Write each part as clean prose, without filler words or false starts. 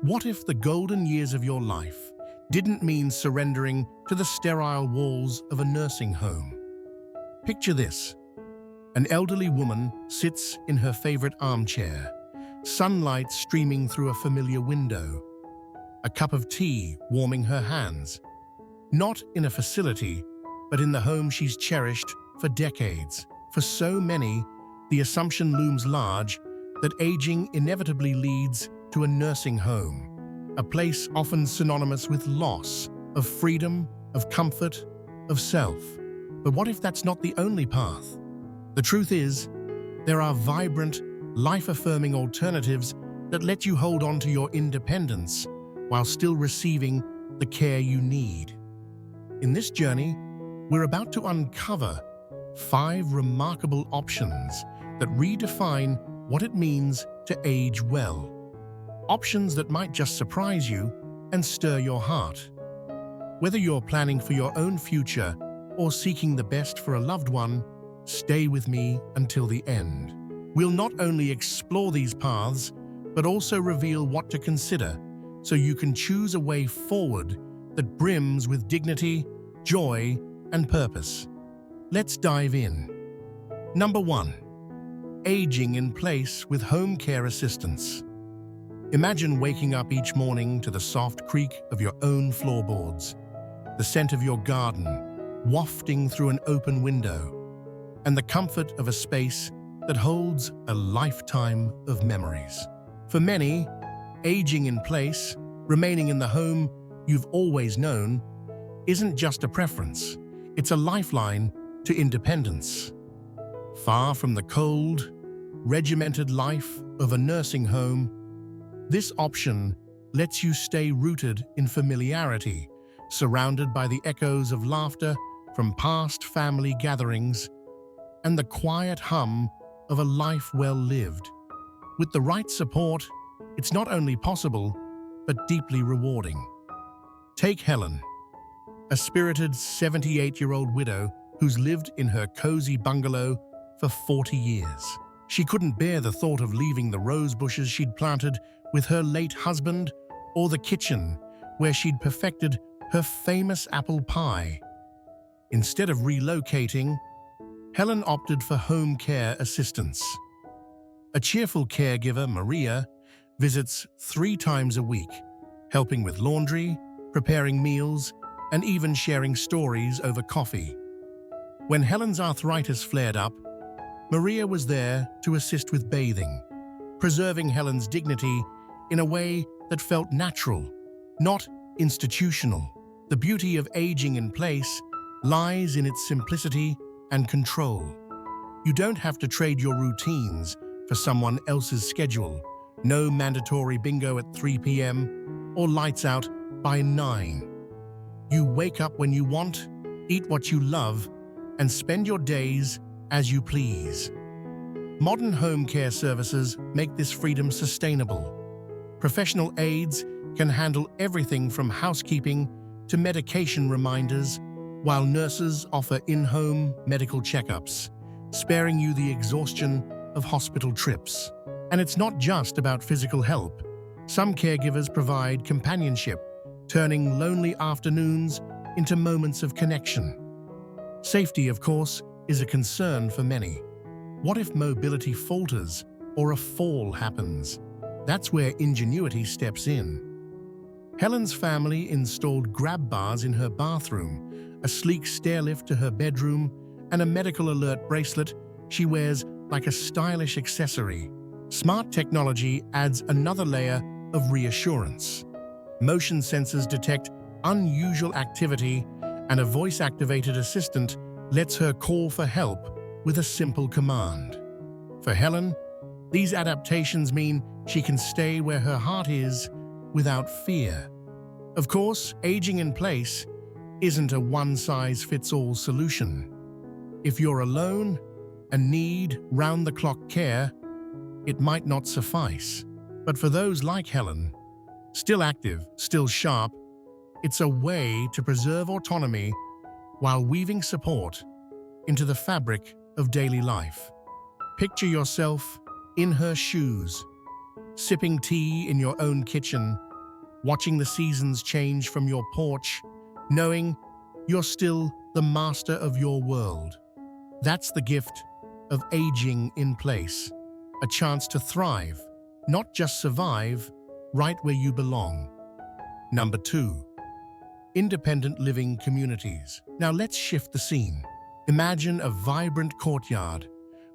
What if the golden years of your life didn't mean surrendering to the sterile walls of a nursing home? Picture this. An elderly woman sits in her favorite armchair, sunlight streaming through a familiar window, a cup of tea warming her hands. Not in a facility, but in the home she's cherished for decades. For so many, the assumption looms large that aging inevitably leads to a nursing home, a place often synonymous with loss, of freedom, of comfort, of self. But what if that's not the only path? The truth is, there are vibrant, life-affirming alternatives that let you hold on to your independence while still receiving the care you need. In this journey, we're about to uncover 5 remarkable options that redefine what it means to age well. Options that might just surprise you and stir your heart. Whether you're planning for your own future or seeking the best for a loved one, stay with me until the end. We'll not only explore these paths, but also reveal what to consider so you can choose a way forward that brims with dignity, joy, and purpose. Let's dive in. Number 1. Aging in place with home care assistance. Imagine waking up each morning to the soft creak of your own floorboards, the scent of your garden wafting through an open window, and the comfort of a space that holds a lifetime of memories. For many, aging in place, remaining in the home you've always known, isn't just a preference, it's a lifeline to independence. Far from the cold, regimented life of a nursing home, this option lets you stay rooted in familiarity, surrounded by the echoes of laughter from past family gatherings and the quiet hum of a life well lived. With the right support, it's not only possible, but deeply rewarding. Take Helen, a spirited 78-year-old widow who's lived in her cozy bungalow for 40 years. She couldn't bear the thought of leaving the rose bushes she'd planted with her late husband or the kitchen where she'd perfected her famous apple pie. Instead of relocating, Helen opted for home care assistance. A cheerful caregiver, Maria, visits 3 times a week, helping with laundry, preparing meals, and even sharing stories over coffee. When Helen's arthritis flared up, Maria was there to assist with bathing, preserving Helen's dignity in a way that felt natural, not institutional. The beauty of aging in place lies in its simplicity and control. You don't have to trade your routines for someone else's schedule. No mandatory bingo at 3 p.m. or lights out by 9. You wake up when you want, eat what you love, and spend your days as you please. Modern home care services make this freedom sustainable. Professional aides can handle everything from housekeeping to medication reminders, while nurses offer in-home medical checkups, sparing you the exhaustion of hospital trips. And it's not just about physical help. Some caregivers provide companionship, turning lonely afternoons into moments of connection. Safety, of course, is a concern for many. What if mobility falters or a fall happens? That's where ingenuity steps in. Helen's family installed grab bars in her bathroom, a sleek stairlift to her bedroom, and a medical alert bracelet she wears like a stylish accessory. Smart technology adds another layer of reassurance. Motion sensors detect unusual activity, and a voice-activated assistant lets her call for help with a simple command. For Helen, these adaptations mean she can stay where her heart is without fear. Of course, aging in place isn't a one-size-fits-all solution. If you're alone and need round-the-clock care, it might not suffice. But for those like Helen, still active, still sharp, it's a way to preserve autonomy while weaving support into the fabric of daily life. Picture yourself in her shoes, sipping tea in your own kitchen watching the seasons change from your porch, knowing you're still the master of your world. That's the gift of aging in place, a chance to thrive, not just survive, right where you belong. Number 2. Independent living communities. Now let's shift the scene. Imagine a vibrant courtyard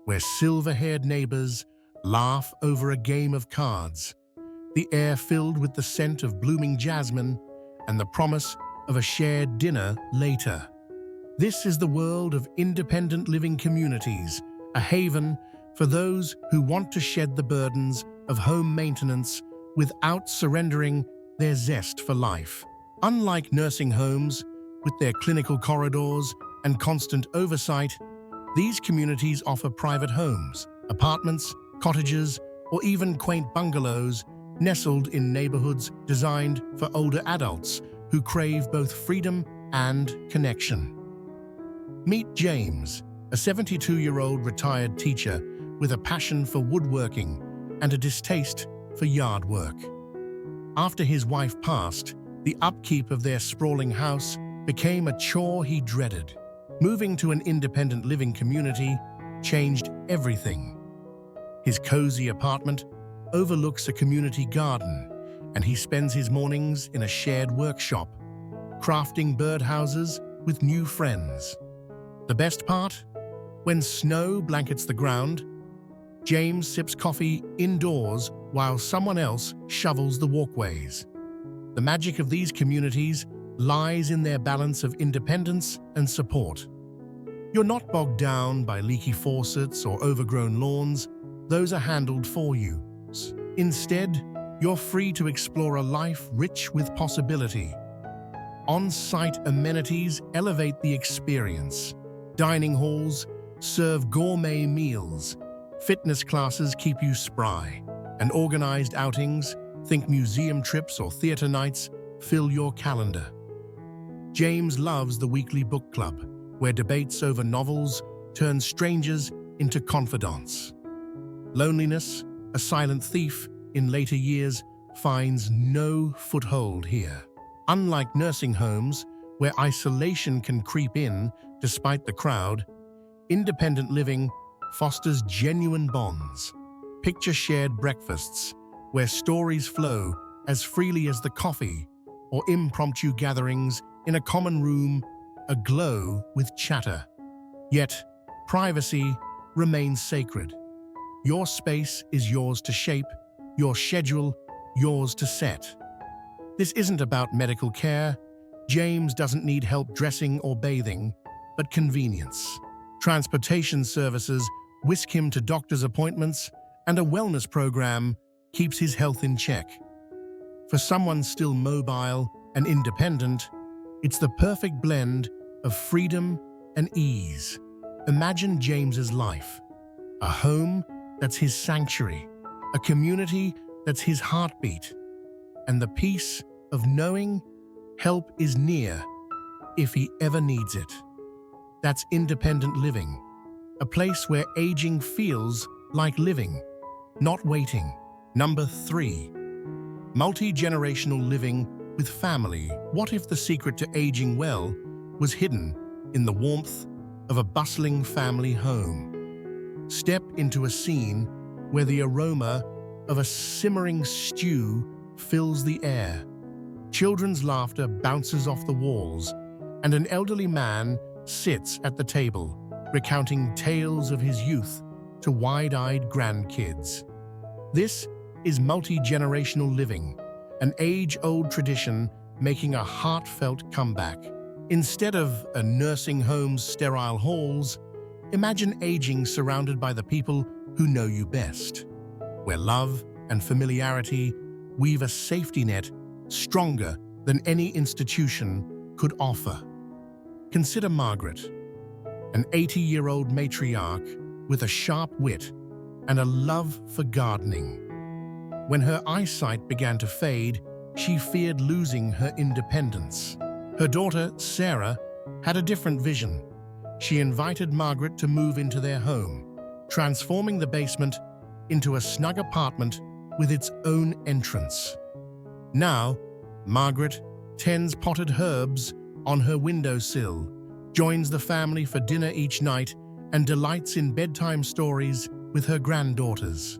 where silver-haired neighbors laugh over a game of cards, the air filled with the scent of blooming jasmine and the promise of a shared dinner later. This is the world of independent living communities, a haven for those who want to shed the burdens of home maintenance without surrendering their zest for life. Unlike nursing homes, with their clinical corridors and constant oversight, these communities offer private homes, apartments, cottages, or even quaint bungalows nestled in neighborhoods designed for older adults who crave both freedom and connection. Meet James, a 72-year-old retired teacher with a passion for woodworking and a distaste for yard work. After his wife passed, the upkeep of their sprawling house became a chore he dreaded. Moving to an independent living community changed everything. His cozy apartment overlooks a community garden, and he spends his mornings in a shared workshop, crafting birdhouses with new friends. The best part? When snow blankets the ground, James sips coffee indoors while someone else shovels the walkways. The magic of these communities lies in their balance of independence and support. You're not bogged down by leaky faucets or overgrown lawns. Those are handled for you. Instead, you're free to explore a life rich with possibility. On-site amenities elevate the experience. Dining halls serve gourmet meals. Fitness classes keep you spry. And organized outings, think museum trips or theater nights, fill your calendar. James loves the weekly book club, where debates over novels turn strangers into confidants. Loneliness, a silent thief in later years, finds no foothold here. Unlike nursing homes, where isolation can creep in despite the crowd, independent living fosters genuine bonds. Picture shared breakfasts, where stories flow as freely as the coffee, or impromptu gatherings in a common room aglow with chatter. Yet, privacy remains sacred. Your space is yours to shape, your schedule yours to set. This isn't about medical care. James doesn't need help dressing or bathing, but convenience. Transportation services whisk him to doctor's appointments, and a wellness program keeps his health in check. For someone still mobile and independent, it's the perfect blend of freedom and ease. Imagine James's life, a home that's his sanctuary, a community that's his heartbeat, and the peace of knowing help is near if he ever needs it. That's independent living, a place where aging feels like living, not waiting. Number 3. Multi-generational living with family. What if the secret to aging well was hidden in the warmth of a bustling family home? Step into a scene where the aroma of a simmering stew fills the air. Children's laughter bounces off the walls, and an elderly man sits at the table, recounting tales of his youth to wide-eyed grandkids. This is multi-generational living, an age-old tradition making a heartfelt comeback. Instead of a nursing home's sterile halls, imagine aging surrounded by the people who know you best, where love and familiarity weave a safety net stronger than any institution could offer. Consider Margaret, an 80-year-old matriarch with a sharp wit and a love for gardening. When her eyesight began to fade, she feared losing her independence. Her daughter, Sarah, had a different vision. She invited Margaret to move into their home, transforming the basement into a snug apartment with its own entrance. Now, Margaret tends potted herbs on her windowsill, joins the family for dinner each night, and delights in bedtime stories with her granddaughters.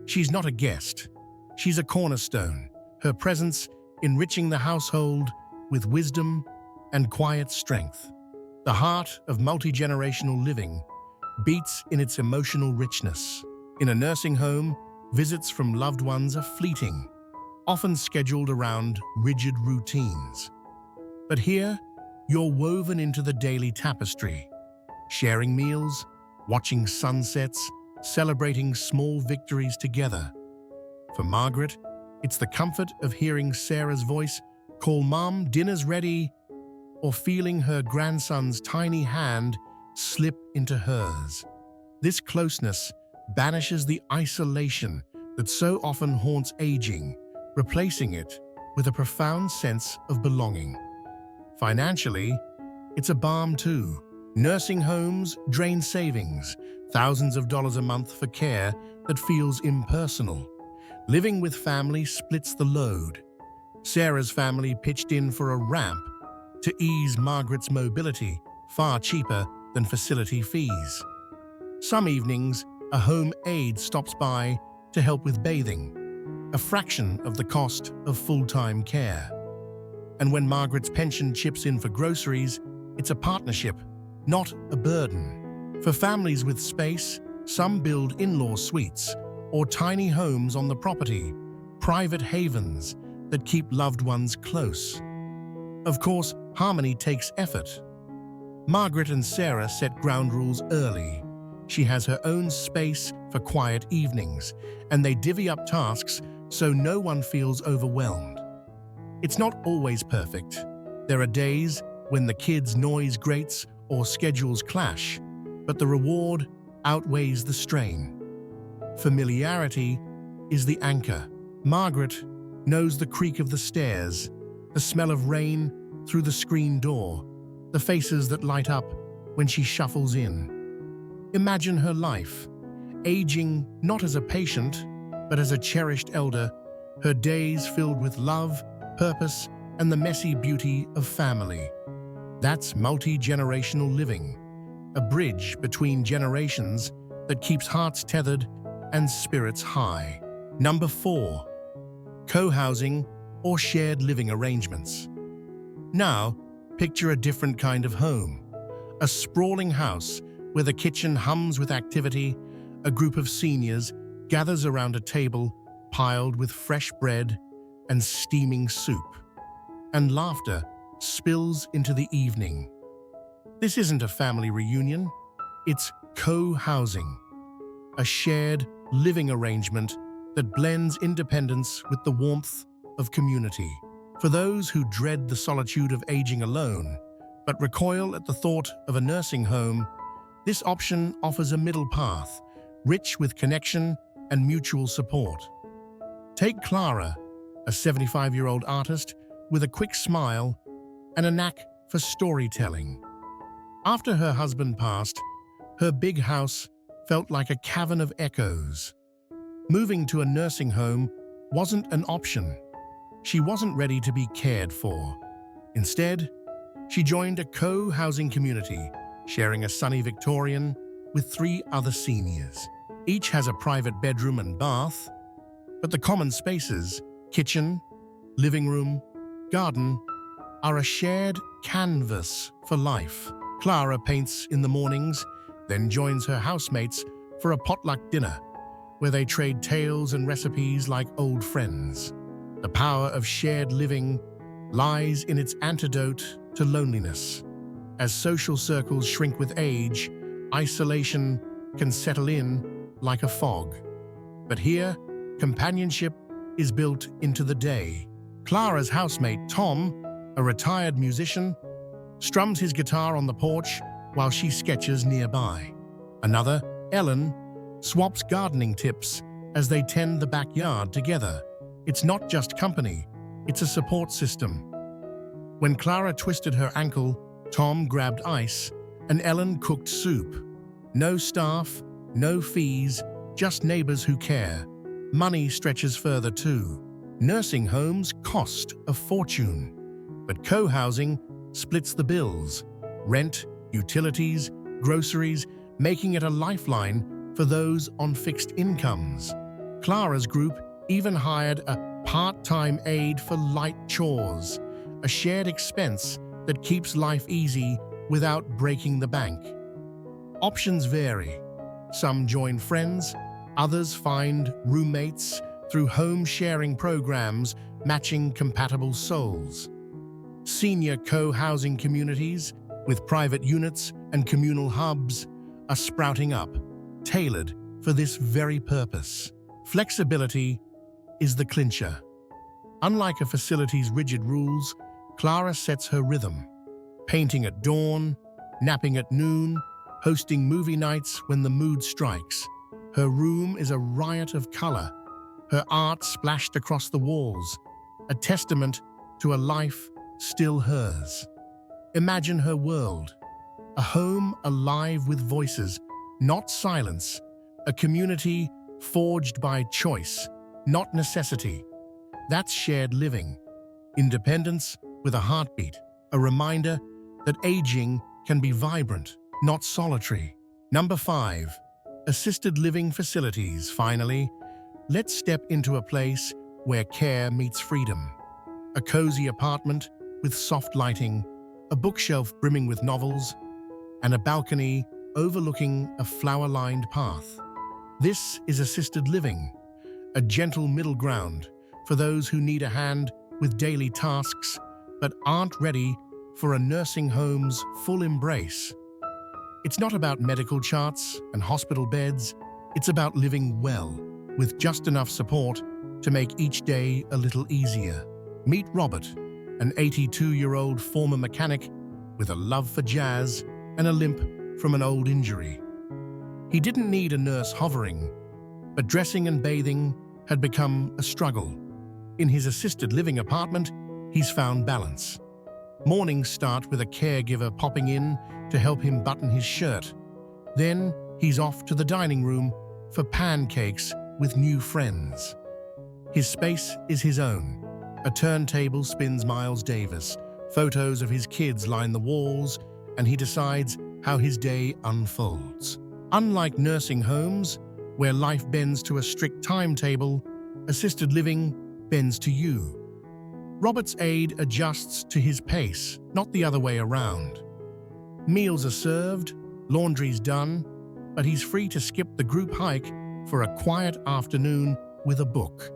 She's not a guest. She's a cornerstone, her presence enriching the household with wisdom and quiet strength. The heart of multi-generational living beats in its emotional richness. In a nursing home, visits from loved ones are fleeting, often scheduled around rigid routines. But here, you're woven into the daily tapestry, sharing meals, watching sunsets, celebrating small victories together. For Margaret, it's the comfort of hearing Sarah's voice call "Mom, dinner's ready," or feeling her grandson's tiny hand slip into hers. This closeness banishes the isolation that so often haunts aging, replacing it with a profound sense of belonging. Financially, it's a balm too. Nursing homes drain savings, thousands of dollars a month for care that feels impersonal. Living with family splits the load. Sarah's family pitched in for a ramp to ease Margaret's mobility, far cheaper than facility fees. Some evenings, a home aide stops by to help with bathing, a fraction of the cost of full-time care. And when Margaret's pension chips in for groceries, it's a partnership, not a burden. For families with space, some build in-law suites or tiny homes on the property, private havens that keep loved ones close. Of course, harmony takes effort. Margaret and Sarah set ground rules early. She has her own space for quiet evenings, and they divvy up tasks so no one feels overwhelmed. It's not always perfect. There are days when the kids' noise grates or schedules clash, but the reward outweighs the strain. Familiarity is the anchor. Margaret knows the creak of the stairs, the smell of rain through the screen door, the faces that light up when she shuffles in. Imagine her life, aging not as a patient, but as a cherished elder, her days filled with love, purpose, and the messy beauty of family. That's multi-generational living, a bridge between generations that keeps hearts tethered and spirits high. Number 4, co-housing or shared living arrangements. Now, picture a different kind of home, a sprawling house where the kitchen hums with activity, a group of seniors gathers around a table piled with fresh bread and steaming soup, and laughter spills into the evening. This isn't a family reunion, it's co-housing, a shared living arrangement that blends independence with the warmth of community. For those who dread the solitude of aging alone, but recoil at the thought of a nursing home, this option offers a middle path, rich with connection and mutual support. Take Clara, a 75-year-old artist with a quick smile and a knack for storytelling. After her husband passed, her big house felt like a cavern of echoes. Moving to a nursing home wasn't an option. She wasn't ready to be cared for. Instead, she joined a co-housing community, sharing a sunny Victorian with 3 other seniors. Each has a private bedroom and bath, but the common spaces, kitchen, living room, garden, are a shared canvas for life. Clara paints in the mornings, then joins her housemates for a potluck dinner, where they trade tales and recipes like old friends. The power of shared living lies in its antidote to loneliness. As social circles shrink with age, isolation can settle in like a fog. But here, companionship is built into the day. Clara's housemate, Tom, a retired musician, strums his guitar on the porch while she sketches nearby. Another, Ellen, swaps gardening tips as they tend the backyard together. It's not just company, it's a support system. When Clara twisted her ankle, Tom grabbed ice and Ellen cooked soup. No staff, no fees, just neighbors who care. Money stretches further too. Nursing homes cost a fortune, but co-housing splits the bills. Rent, utilities, groceries, making it a lifeline for those on fixed incomes. Clara's group even hired a part-time aide for light chores, a shared expense that keeps life easy without breaking the bank. Options vary. Some join friends, others find roommates through home-sharing programs matching compatible souls. Senior co-housing communities with private units and communal hubs are sprouting up, tailored for this very purpose. Flexibility is the clincher. Unlike a facility's rigid rules, Clara sets her rhythm. Painting at dawn, napping at noon, hosting movie nights when the mood strikes. Her room is a riot of color, her art splashed across the walls, a testament to a life still hers. Imagine her world, a home alive with voices, not silence, a community forged by choice, not necessity. That's shared living, independence with a heartbeat, a reminder that aging can be vibrant, not solitary. Number 5. Assisted living facilities. Finally, let's step into a place where care meets freedom. A cozy apartment with soft lighting, a bookshelf brimming with novels, and a balcony overlooking a flower-lined path. This is assisted living, a gentle middle ground for those who need a hand with daily tasks but aren't ready for a nursing home's full embrace. It's not about medical charts and hospital beds, it's about living well, with just enough support to make each day a little easier. Meet Robert, an 82-year-old former mechanic with a love for jazz and a limp from an old injury. He didn't need a nurse hovering, but dressing and bathing had become a struggle. In his assisted living apartment, he's found balance. Mornings start with a caregiver popping in to help him button his shirt. Then he's off to the dining room for pancakes with new friends. His space is his own. A turntable spins Miles Davis, photos of his kids line the walls, and he decides how his day unfolds. Unlike nursing homes, where life bends to a strict timetable, assisted living bends to you. Robert's aide adjusts to his pace, not the other way around. Meals are served, laundry's done, but he's free to skip the group hike for a quiet afternoon with a book.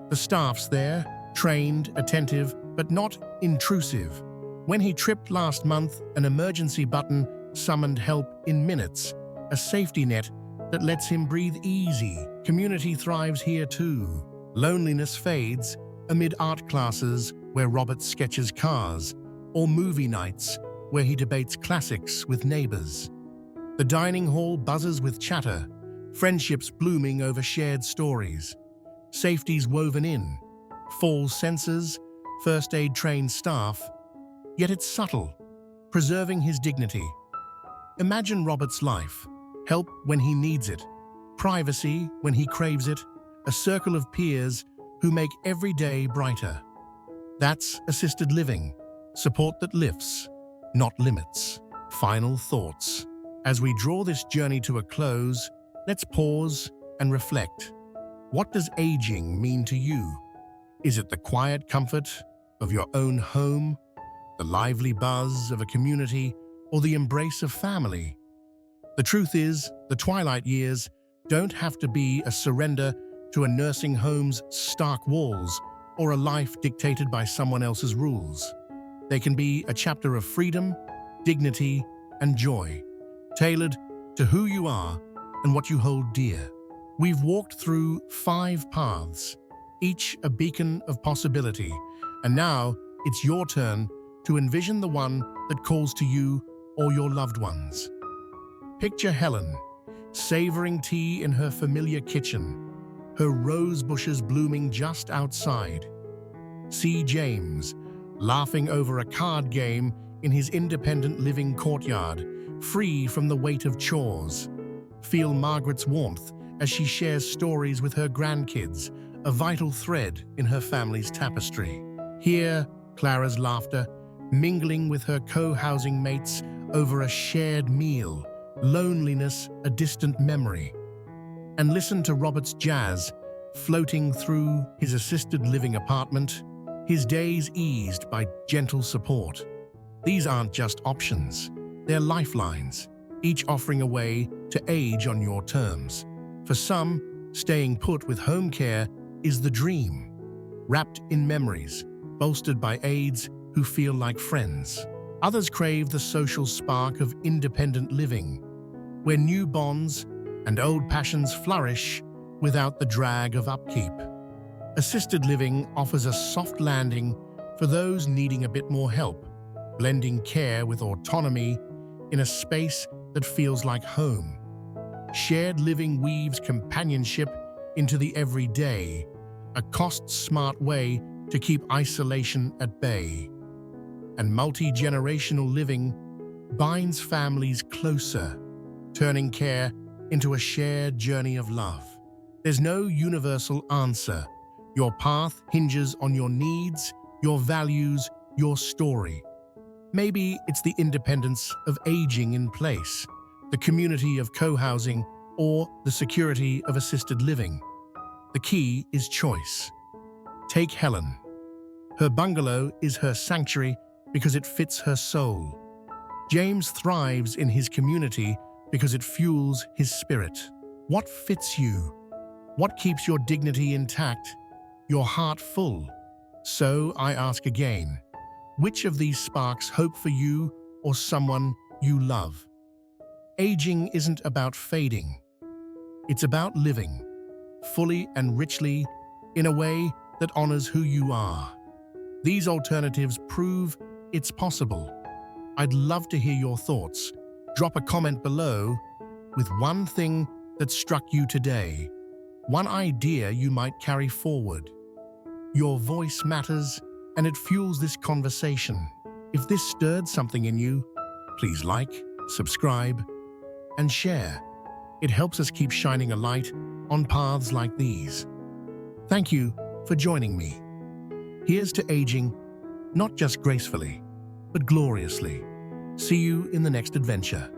The staff's there, trained, attentive, but not intrusive. When he tripped last month, an emergency button summoned help in minutes, a safety net that lets him breathe easy. Community thrives here too. Loneliness fades amid art classes where Robert sketches cars, or movie nights where he debates classics with neighbors. The dining hall buzzes with chatter, friendships blooming over shared stories. Safety's woven in, falls sensors, first aid trained staff, yet it's subtle, preserving his dignity. Imagine Robert's life, help when he needs it, privacy when he craves it, a circle of peers who make every day brighter. That's assisted living, support that lifts, not limits. Final thoughts. As we draw this journey to a close, let's pause and reflect. What does aging mean to you? Is it the quiet comfort of your own home, the lively buzz of a community, or the embrace of family? The truth is, the twilight years don't have to be a surrender to a nursing home's stark walls or a life dictated by someone else's rules. They can be a chapter of freedom, dignity, and joy, tailored to who you are and what you hold dear. We've walked through 5 paths, each a beacon of possibility, and now it's your turn to envision the one that calls to you or your loved ones. Picture Helen, savoring tea in her familiar kitchen, her rose bushes blooming just outside. See James, laughing over a card game in his independent living courtyard, free from the weight of chores. Feel Margaret's warmth as she shares stories with her grandkids, a vital thread in her family's tapestry. Hear Clara's laughter, mingling with her co-housing mates over a shared meal, loneliness a distant memory. And listen to Robert's jazz, floating through his assisted living apartment, his days eased by gentle support. These aren't just options, they're lifelines, each offering a way to age on your terms. For some, staying put with home care is the dream, wrapped in memories, bolstered by aides who feel like friends. Others crave the social spark of independent living, where new bonds and old passions flourish without the drag of upkeep. Assisted living offers a soft landing for those needing a bit more help, blending care with autonomy in a space that feels like home. Shared living weaves companionship into the everyday, a cost-smart way to keep isolation at bay. And multi-generational living binds families closer, turning care into a shared journey of love. There's no universal answer. Your path hinges on your needs, your values, your story. Maybe it's the independence of aging in place, the community of co-housing, or the security of assisted living. The key is choice. Take Helen. Her bungalow is her sanctuary because it fits her soul. James thrives in his community because it fuels his spirit. What fits you? What keeps your dignity intact, your heart full? So I ask again, which of these sparks hope for you or someone you love? Aging isn't about fading. It's about living, fully and richly, in a way that honors who you are. These alternatives prove it's possible. I'd love to hear your thoughts. Drop a comment below with one thing that struck you today, one idea you might carry forward. Your voice matters, and it fuels this conversation. If this stirred something in you, please like, subscribe, and share. It helps us keep shining a light on paths like these. Thank you for joining me. Here's to aging, not just gracefully, but gloriously. See you in the next adventure.